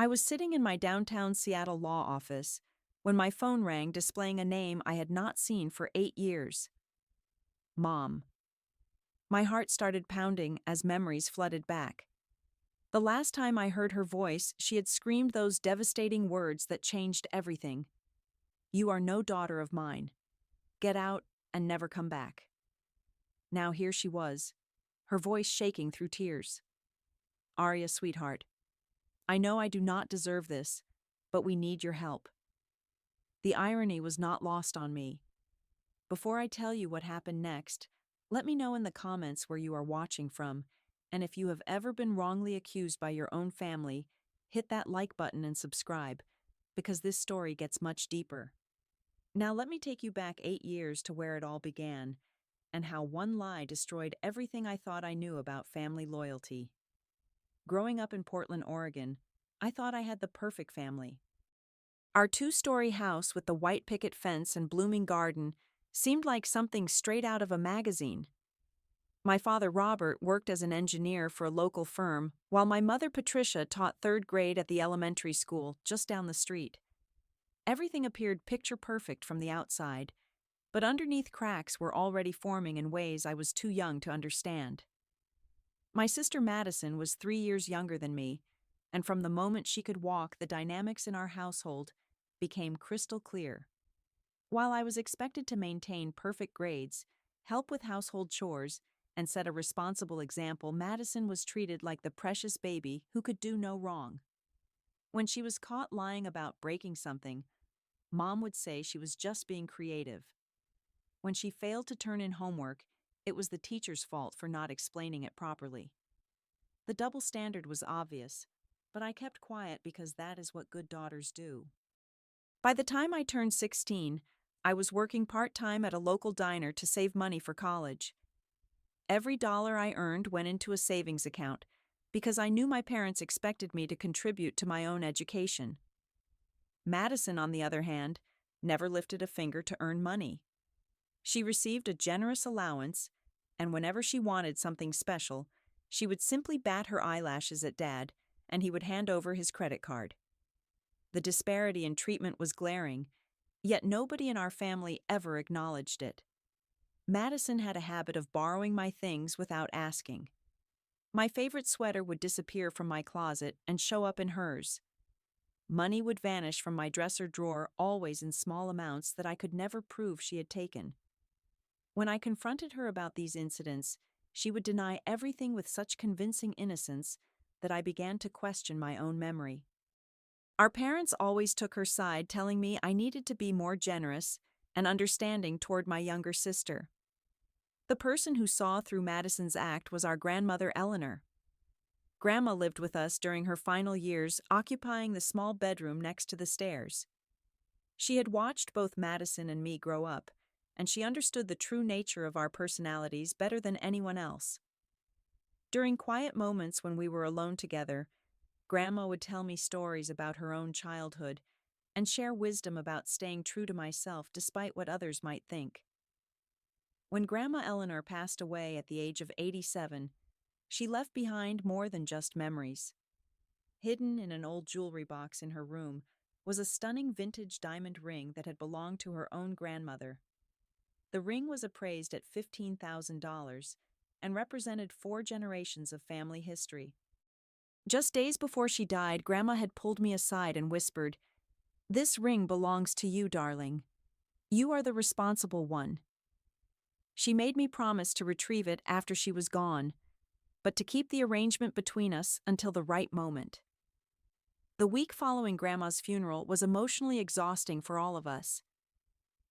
I was sitting in my downtown Seattle law office when my phone rang displaying a name I had not seen for 8 years. Mom. My heart started pounding as memories flooded back. The last time I heard her voice, she had screamed those devastating words that changed everything. "You are no daughter of mine. Get out and never come back." Now here she was, her voice shaking through tears. "Arya, sweetheart, I know I do not deserve this, but we need your help." The irony was not lost on me. Before I tell you what happened next, let me know in the comments where you are watching from, and if you have ever been wrongly accused by your own family, hit that like button and subscribe, because this story gets much deeper. Now let me take you back 8 years to where it all began, and how one lie destroyed everything I thought I knew about family loyalty. Growing up in Portland, Oregon, I thought I had the perfect family. Our two-story house with the white picket fence and blooming garden seemed like something straight out of a magazine. My father Robert worked as an engineer for a local firm, while my mother Patricia taught third grade at the elementary school just down the street. Everything appeared picture perfect from the outside, but underneath cracks were already forming in ways I was too young to understand. My sister Madison was 3 years younger than me, and from the moment she could walk, the dynamics in our household became crystal clear. While I was expected to maintain perfect grades, help with household chores, and set a responsible example, Madison was treated like the precious baby who could do no wrong. When she was caught lying about breaking something, Mom would say she was just being creative. When she failed to turn in homework, it was the teacher's fault for not explaining it properly. The double standard was obvious, but I kept quiet because that is what good daughters do. By the time I turned 16, I was working part-time at a local diner to save money for college. Every dollar I earned went into a savings account because I knew my parents expected me to contribute to my own education. Madison, on the other hand, never lifted a finger to earn money. She received a generous allowance, and whenever she wanted something special, she would simply bat her eyelashes at Dad, and he would hand over his credit card. The disparity in treatment was glaring, yet nobody in our family ever acknowledged it. Madison had a habit of borrowing my things without asking. My favorite sweater would disappear from my closet and show up in hers. Money would vanish from my dresser drawer, always in small amounts that I could never prove she had taken. When I confronted her about these incidents, she would deny everything with such convincing innocence that I began to question my own memory. Our parents always took her side, telling me I needed to be more generous and understanding toward my younger sister. The person who saw through Madison's act was our grandmother Eleanor. Grandma lived with us during her final years, occupying the small bedroom next to the stairs. She had watched both Madison and me grow up, and she understood the true nature of our personalities better than anyone else. During quiet moments when we were alone together, Grandma would tell me stories about her own childhood and share wisdom about staying true to myself despite what others might think. When Grandma Eleanor passed away at the age of 87, she left behind more than just memories. Hidden in an old jewelry box in her room was a stunning vintage diamond ring that had belonged to her own grandmother. The ring was appraised at $15,000 and represented 4 generations of family history. Just days before she died, Grandma had pulled me aside and whispered, "This ring belongs to you, darling. You are the responsible one." She made me promise to retrieve it after she was gone, but to keep the arrangement between us until the right moment. The week following Grandma's funeral was emotionally exhausting for all of us.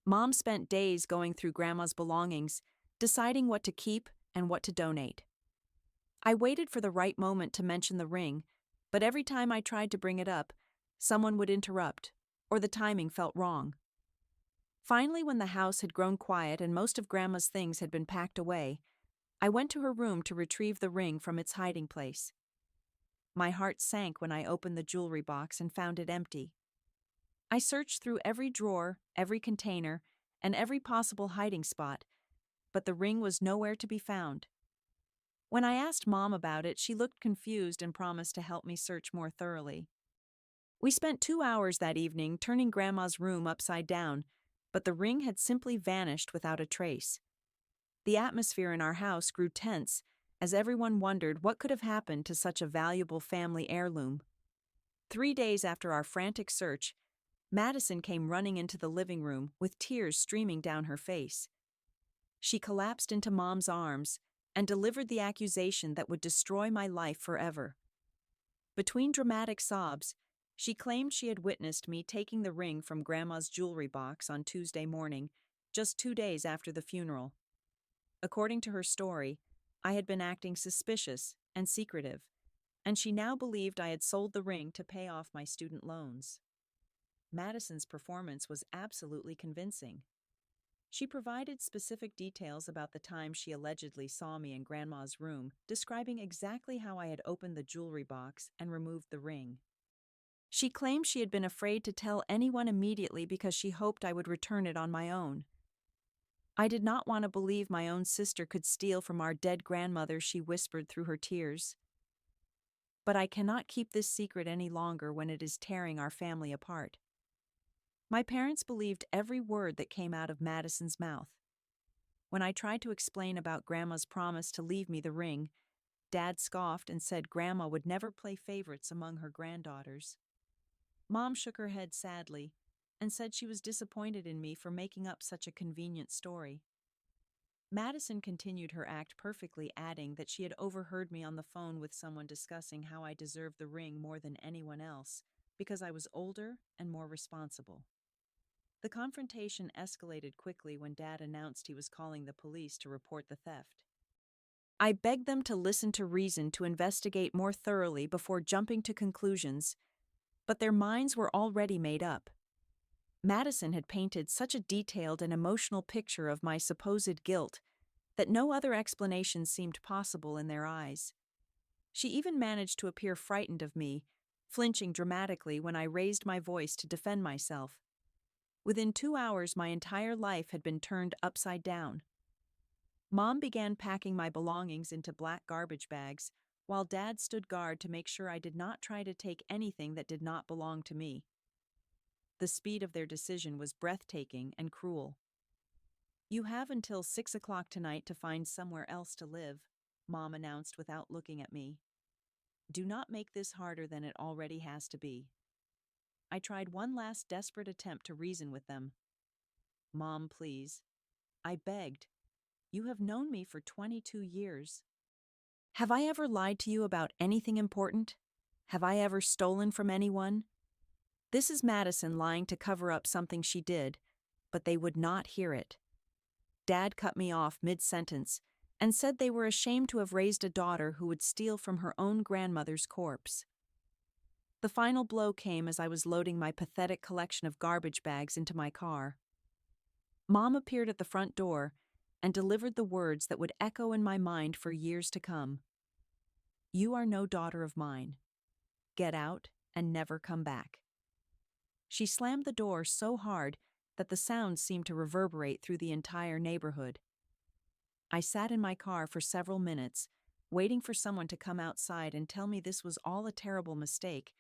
Mom spent days going through Grandma's belongings, deciding what to keep and what to donate. I waited for the right moment to mention the ring, but every time I tried to bring it up, someone would interrupt, or the timing felt wrong. Finally, when the house had grown quiet and most of Grandma's things had been packed away, I went to her room to retrieve the ring from its hiding place. My heart sank when I opened the jewelry box and found it empty. I searched through every drawer, every container, and every possible hiding spot, but the ring was nowhere to be found. When I asked Mom about it, she looked confused and promised to help me search more thoroughly. We spent 2 hours that evening turning Grandma's room upside down, but the ring had simply vanished without a trace. The atmosphere in our house grew tense as everyone wondered what could have happened to such a valuable family heirloom. 3 days after our frantic search, Madison came running into the living room with tears streaming down her face. She collapsed into Mom's arms and delivered the accusation that would destroy my life forever. Between dramatic sobs, she claimed she had witnessed me taking the ring from Grandma's jewelry box on Tuesday morning, just 2 days after the funeral. According to her story, I had been acting suspicious and secretive, and she now believed I had sold the ring to pay off my student loans. Madison's performance was absolutely convincing. She provided specific details about the time she allegedly saw me in Grandma's room, describing exactly how I had opened the jewelry box and removed the ring. She claimed she had been afraid to tell anyone immediately because she hoped I would return it on my own. I did not want to believe my own sister could steal from our dead grandmother, she whispered through her tears. But I cannot keep this secret any longer when it is tearing our family apart. My parents believed every word that came out of Madison's mouth. When I tried to explain about Grandma's promise to leave me the ring, Dad scoffed and said Grandma would never play favorites among her granddaughters. Mom shook her head sadly and said she was disappointed in me for making up such a convenient story. Madison continued her act perfectly, adding that she had overheard me on the phone with someone discussing how I deserved the ring more than anyone else because I was older and more responsible. The confrontation escalated quickly when Dad announced he was calling the police to report the theft. I begged them to listen to reason to investigate more thoroughly before jumping to conclusions, but their minds were already made up. Madison had painted such a detailed and emotional picture of my supposed guilt that no other explanation seemed possible in their eyes. She even managed to appear frightened of me, flinching dramatically when I raised my voice to defend myself. Within 2 hours, my entire life had been turned upside down. Mom began packing my belongings into black garbage bags, while Dad stood guard to make sure I did not try to take anything that did not belong to me. The speed of their decision was breathtaking and cruel. "You have until 6 o'clock tonight to find somewhere else to live," Mom announced without looking at me. "Do not make this harder than it already has to be." I tried one last desperate attempt to reason with them. "Mom, please," I begged. "You have known me for 22 years. Have I ever lied to you about anything important? Have I ever stolen from anyone? This is Madison lying to cover up something she did, but they would not hear it." Dad cut me off mid-sentence and said they were ashamed to have raised a daughter who would steal from her own grandmother's corpse. The final blow came as I was loading my pathetic collection of garbage bags into my car. Mom appeared at the front door and delivered the words that would echo in my mind for years to come. "You are no daughter of mine. Get out and never come back." She slammed the door so hard that the sound seemed to reverberate through the entire neighborhood. I sat in my car for several minutes, waiting for someone to come outside and tell me this was all a terrible mistake,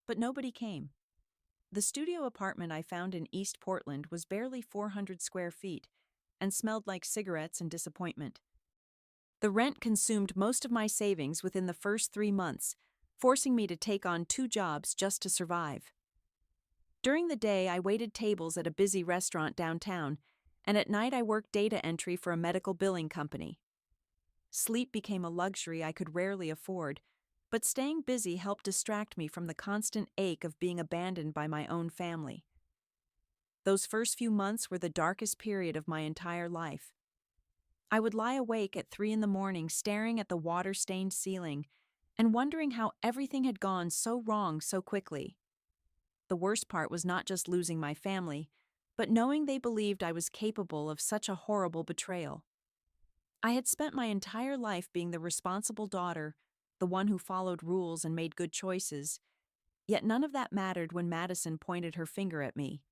but nobody came. The studio apartment I found in East Portland was barely 400 square feet and smelled like cigarettes and disappointment. The rent consumed most of my savings within the first 3 months, forcing me to take on 2 jobs just to survive. During the day, I waited tables at a busy restaurant downtown, and at night I worked data entry for a medical billing company. Sleep became a luxury I could rarely afford, but staying busy helped distract me from the constant ache of being abandoned by my own family. Those first few months were the darkest period of my entire life. I would lie awake at 3 in the morning staring at the water-stained ceiling and wondering how everything had gone so wrong so quickly. The worst part was not just losing my family, but knowing they believed I was capable of such a horrible betrayal. I had spent my entire life being the responsible daughter, the one who followed rules and made good choices, yet none of that mattered when Madison pointed her finger at me.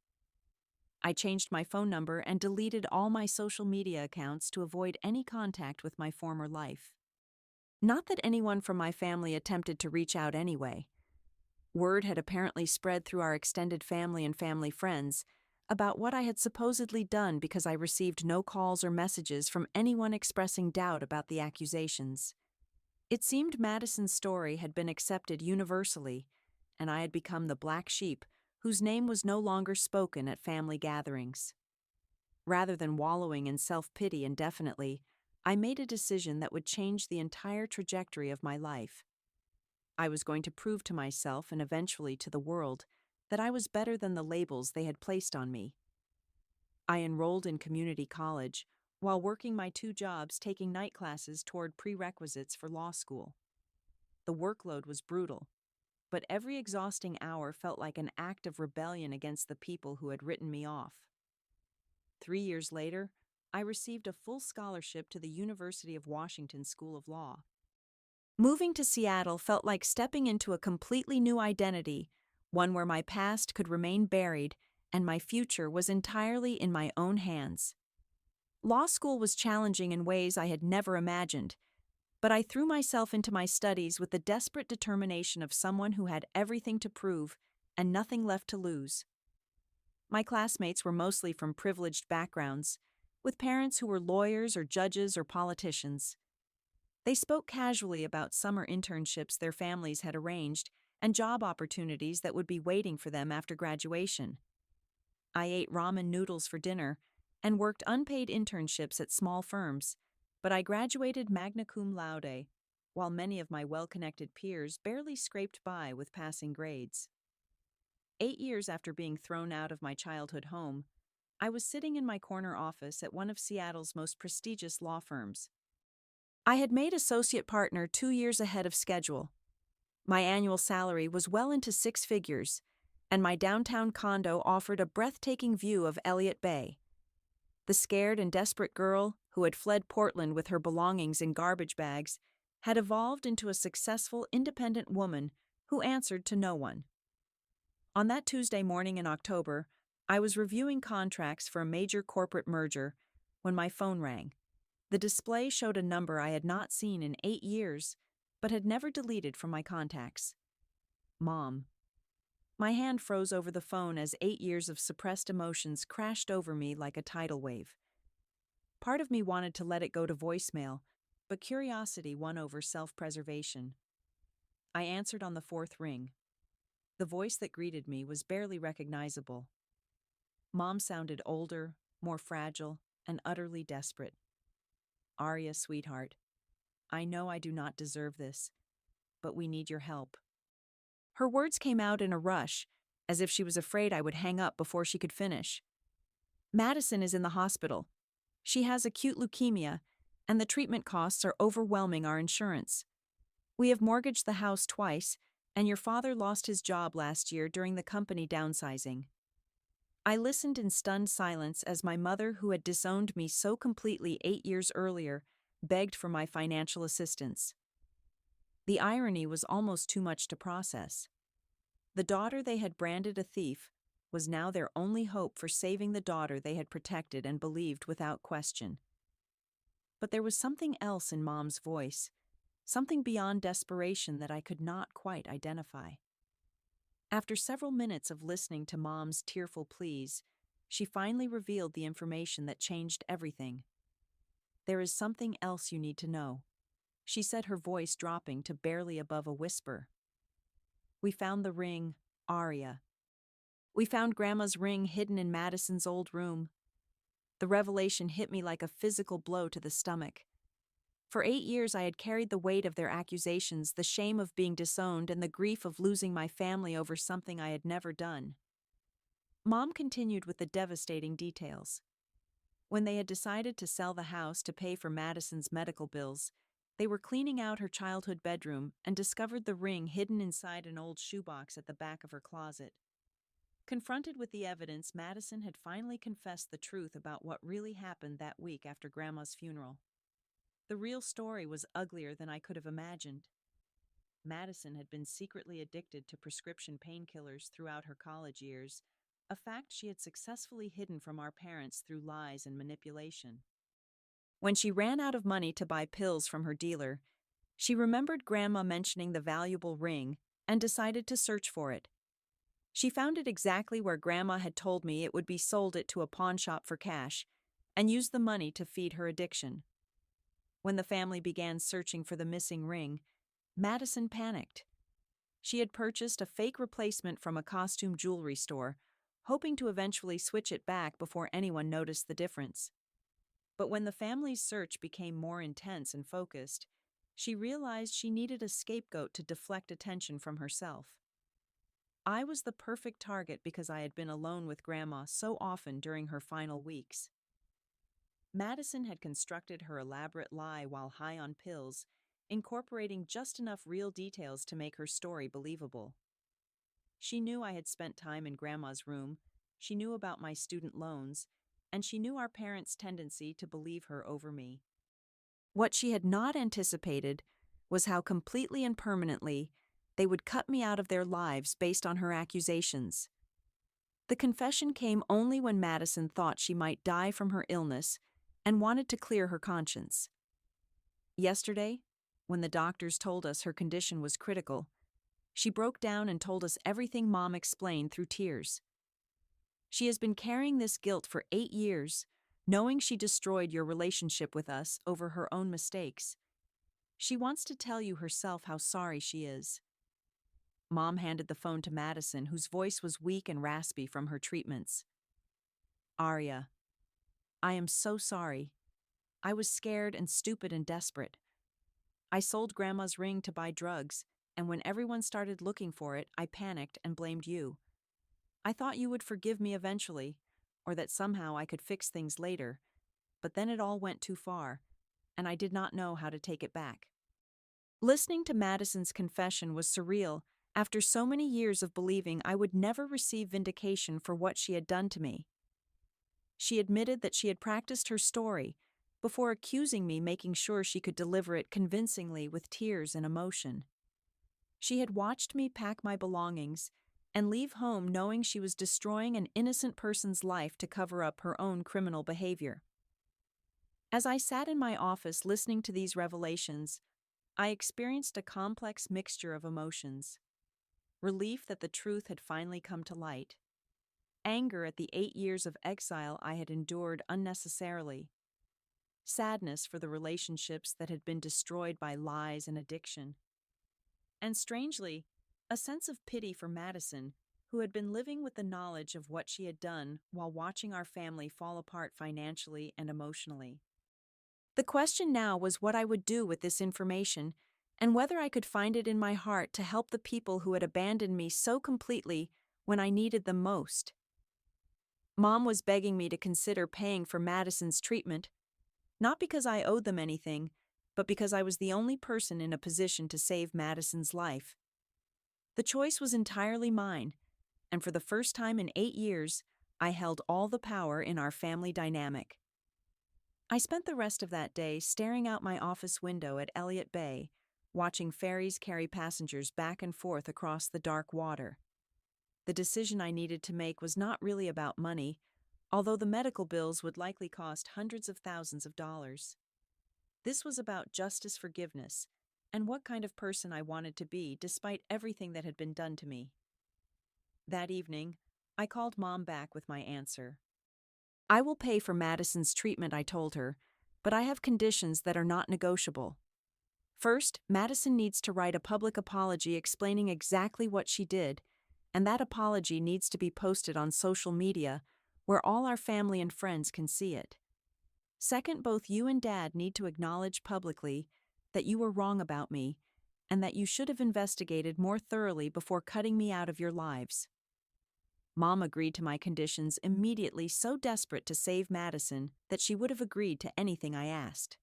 I changed my phone number and deleted all my social media accounts to avoid any contact with my former life. Not that anyone from my family attempted to reach out anyway. Word had apparently spread through our extended family and family friends about what I had supposedly done because I received no calls or messages from anyone expressing doubt about the accusations. It seemed Madison's story had been accepted universally, and I had become the black sheep whose name was no longer spoken at family gatherings. Rather than wallowing in self-pity indefinitely, I made a decision that would change the entire trajectory of my life. I was going to prove to myself and eventually to the world that I was better than the labels they had placed on me. I enrolled in community college while working my 2 jobs taking night classes toward prerequisites for law school. The workload was brutal, but every exhausting hour felt like an act of rebellion against the people who had written me off. 3 years later, I received a full scholarship to the University of Washington School of Law. Moving to Seattle felt like stepping into a completely new identity, one where my past could remain buried and my future was entirely in my own hands. Law school was challenging in ways I had never imagined, but I threw myself into my studies with the desperate determination of someone who had everything to prove and nothing left to lose. My classmates were mostly from privileged backgrounds, with parents who were lawyers or judges or politicians. They spoke casually about summer internships their families had arranged and job opportunities that would be waiting for them after graduation. I ate ramen noodles for dinner and worked unpaid internships at small firms, but I graduated magna cum laude, while many of my well-connected peers barely scraped by with passing grades. 8 years after being thrown out of my childhood home, I was sitting in my corner office at one of Seattle's most prestigious law firms. I had made associate partner 2 years ahead of schedule. My annual salary was well into 6 figures, and my downtown condo offered a breathtaking view of Elliott Bay. The scared and desperate girl, who had fled Portland with her belongings in garbage bags, had evolved into a successful, independent woman who answered to no one. On that Tuesday morning in October, I was reviewing contracts for a major corporate merger when my phone rang. The display showed a number I had not seen in 8 years, but had never deleted from my contacts. Mom. My hand froze over the phone as 8 years of suppressed emotions crashed over me like a tidal wave. Part of me wanted to let it go to voicemail, but curiosity won over self-preservation. I answered on the 4th ring. The voice that greeted me was barely recognizable. Mom sounded older, more fragile, and utterly desperate. "Arya, sweetheart, I know I do not deserve this, but we need your help." Her words came out in a rush, as if she was afraid I would hang up before she could finish. "Madison is in the hospital. She has acute leukemia, and the treatment costs are overwhelming our insurance. We have mortgaged the house twice, and your father lost his job last year during the company downsizing." I listened in stunned silence as my mother, who had disowned me so completely 8 years earlier, begged for my financial assistance. The irony was almost too much to process. The daughter they had branded a thief was now their only hope for saving the daughter they had protected and believed without question. But there was something else in Mom's voice, something beyond desperation that I could not quite identify. After several minutes of listening to Mom's tearful pleas, she finally revealed the information that changed everything. "There is something else you need to know," she said, her voice dropping to barely above a whisper. "We found the ring, Arya. We found Grandma's ring hidden in Madison's old room." The revelation hit me like a physical blow to the stomach. For 8 years I had carried the weight of their accusations, the shame of being disowned, and the grief of losing my family over something I had never done. Mom continued with the devastating details. When they had decided to sell the house to pay for Madison's medical bills, they were cleaning out her childhood bedroom and discovered the ring hidden inside an old shoebox at the back of her closet. Confronted with the evidence, Madison had finally confessed the truth about what really happened that week after Grandma's funeral. The real story was uglier than I could have imagined. Madison had been secretly addicted to prescription painkillers throughout her college years, a fact she had successfully hidden from our parents through lies and manipulation. When she ran out of money to buy pills from her dealer, she remembered Grandma mentioning the valuable ring and decided to search for it. She found it exactly where Grandma had told me it would be sold it to a pawn shop for cash, and used the money to feed her addiction. When the family began searching for the missing ring, Madison panicked. She had purchased a fake replacement from a costume jewelry store, hoping to eventually switch it back before anyone noticed the difference. But when the family's search became more intense and focused, she realized she needed a scapegoat to deflect attention from herself. I was the perfect target because I had been alone with Grandma so often during her final weeks. Madison had constructed her elaborate lie while high on pills, incorporating just enough real details to make her story believable. She knew I had spent time in Grandma's room, she knew about my student loans, and she knew our parents' tendency to believe her over me. What she had not anticipated was how completely and permanently they would cut me out of their lives based on her accusations. The confession came only when Madison thought she might die from her illness and wanted to clear her conscience. Yesterday, when the doctors told us her condition was critical, she broke down and told us everything Mom explained through tears. She has been carrying this guilt for 8 years, knowing she destroyed your relationship with us over her own mistakes. She wants to tell you herself how sorry she is. Mom handed the phone to Madison, whose voice was weak and raspy from her treatments. Aria, I am so sorry. I was scared and stupid and desperate. I sold Grandma's ring to buy drugs, and when everyone started looking for it, I panicked and blamed you. I thought you would forgive me eventually, or that somehow I could fix things later, but then it all went too far, and I did not know how to take it back. Listening to Madison's confession was surreal after so many years of believing I would never receive vindication for what she had done to me. She admitted that she had practiced her story before accusing me, making sure she could deliver it convincingly with tears and emotion. She had watched me pack my belongings and leave home knowing she was destroying an innocent person's life to cover up her own criminal behavior. As I sat in my office listening to these revelations, I experienced a complex mixture of emotions. Relief that the truth had finally come to light, anger at the 8 years of exile I had endured unnecessarily, sadness for the relationships that had been destroyed by lies and addiction, and strangely, a sense of pity for Madison, who had been living with the knowledge of what she had done while watching our family fall apart financially and emotionally. The question now was what I would do with this information and whether I could find it in my heart to help the people who had abandoned me so completely when I needed them most. Mom was begging me to consider paying for Madison's treatment, not because I owed them anything, but because I was the only person in a position to save Madison's life. The choice was entirely mine, and for the first time in 8 years, I held all the power in our family dynamic. I spent the rest of that day staring out my office window at Elliott Bay, watching ferries carry passengers back and forth across the dark water. The decision I needed to make was not really about money, although the medical bills would likely cost hundreds of thousands of dollars. This was about justice, forgiveness, and what kind of person I wanted to be despite everything that had been done to me. That evening, I called Mom back with my answer. I will pay for Madison's treatment, I told her, but I have conditions that are not negotiable. First, Madison needs to write a public apology explaining exactly what she did, and that apology needs to be posted on social media where all our family and friends can see it. Second, both you and Dad need to acknowledge publicly that you were wrong about me and that you should have investigated more thoroughly before cutting me out of your lives. Mom agreed to my conditions immediately, so desperate to save Madison that she would have agreed to anything I asked.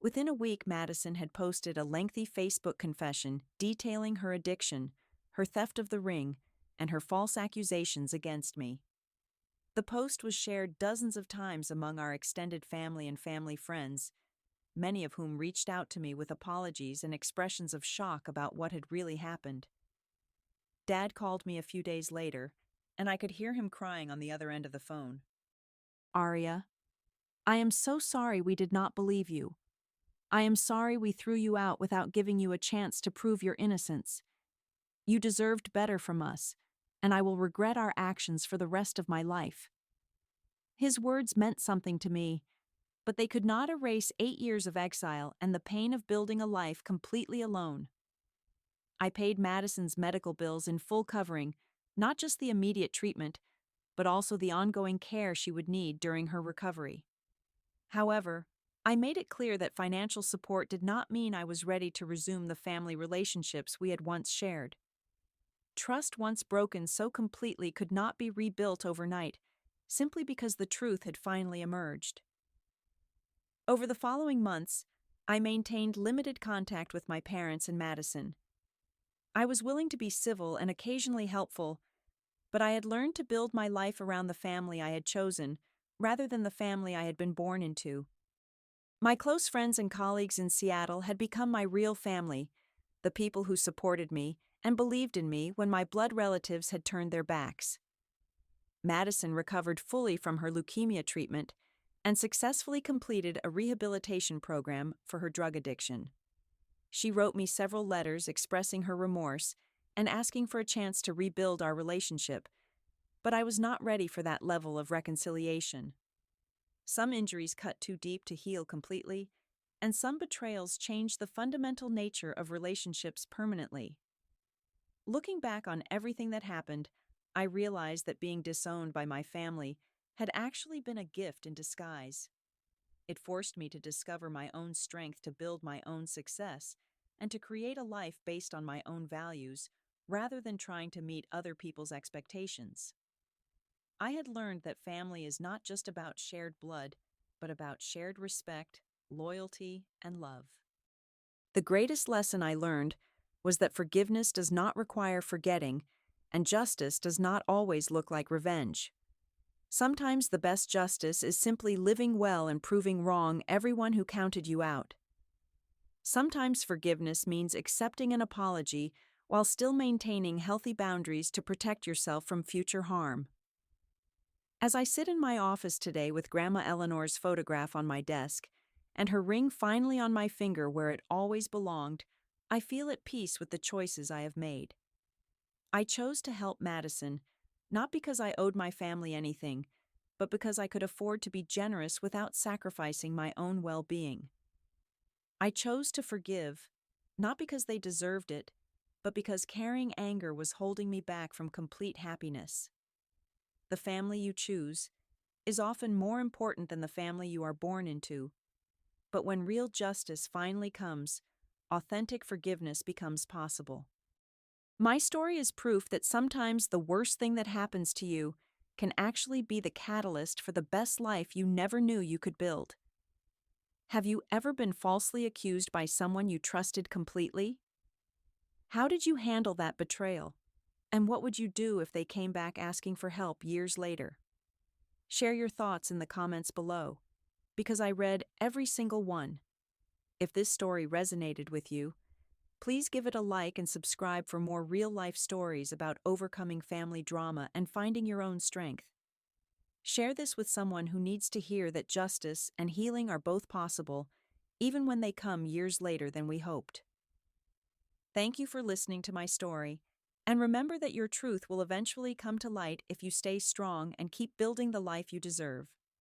Within a week, Madison had posted a lengthy Facebook confession detailing her addiction, her theft of the ring, and her false accusations against me. The post was shared dozens of times among our extended family and family friends, many of whom reached out to me with apologies and expressions of shock about what had really happened. Dad called me a few days later, and I could hear him crying on the other end of the phone. Aria, I am so sorry we did not believe you. I am sorry we threw you out without giving you a chance to prove your innocence. You deserved better from us, and I will regret our actions for the rest of my life." His words meant something to me, but they could not erase 8 years of exile and the pain of building a life completely alone. I paid Madison's medical bills in full, covering not just the immediate treatment, but also the ongoing care she would need during her recovery. However, I made it clear that financial support did not mean I was ready to resume the family relationships we had once shared. Trust once broken so completely could not be rebuilt overnight, simply because the truth had finally emerged. Over the following months, I maintained limited contact with my parents and Madison. I was willing to be civil and occasionally helpful, but I had learned to build my life around the family I had chosen, rather than the family I had been born into. My close friends and colleagues in Seattle had become my real family, the people who supported me and believed in me when my blood relatives had turned their backs. Madison recovered fully from her leukemia treatment and successfully completed a rehabilitation program for her drug addiction. She wrote me several letters expressing her remorse and asking for a chance to rebuild our relationship, but I was not ready for that level of reconciliation. Some injuries cut too deep to heal completely, and some betrayals changed the fundamental nature of relationships permanently. Looking back on everything that happened, I realized that being disowned by my family had actually been a gift in disguise. It forced me to discover my own strength to build my own success and to create a life based on my own values, rather than trying to meet other people's expectations. I had learned that family is not just about shared blood, but about shared respect, loyalty, and love. The greatest lesson I learned was that forgiveness does not require forgetting, and justice does not always look like revenge. Sometimes the best justice is simply living well and proving wrong everyone who counted you out. Sometimes forgiveness means accepting an apology while still maintaining healthy boundaries to protect yourself from future harm. As I sit in my office today with Grandma Eleanor's photograph on my desk, and her ring finally on my finger where it always belonged, I feel at peace with the choices I have made. I chose to help Madison, not because I owed my family anything, but because I could afford to be generous without sacrificing my own well-being. I chose to forgive, not because they deserved it, but because carrying anger was holding me back from complete happiness. The family you choose is often more important than the family you are born into, but when real justice finally comes, authentic forgiveness becomes possible. My story is proof that sometimes the worst thing that happens to you can actually be the catalyst for the best life you never knew you could build. Have you ever been falsely accused by someone you trusted completely? How did you handle that betrayal? And what would you do if they came back asking for help years later? Share your thoughts in the comments below, because I read every single one. If this story resonated with you, please give it a like and subscribe for more real-life stories about overcoming family drama and finding your own strength. Share this with someone who needs to hear that justice and healing are both possible, even when they come years later than we hoped. Thank you for listening to my story, and remember that your truth will eventually come to light if you stay strong and keep building the life you deserve.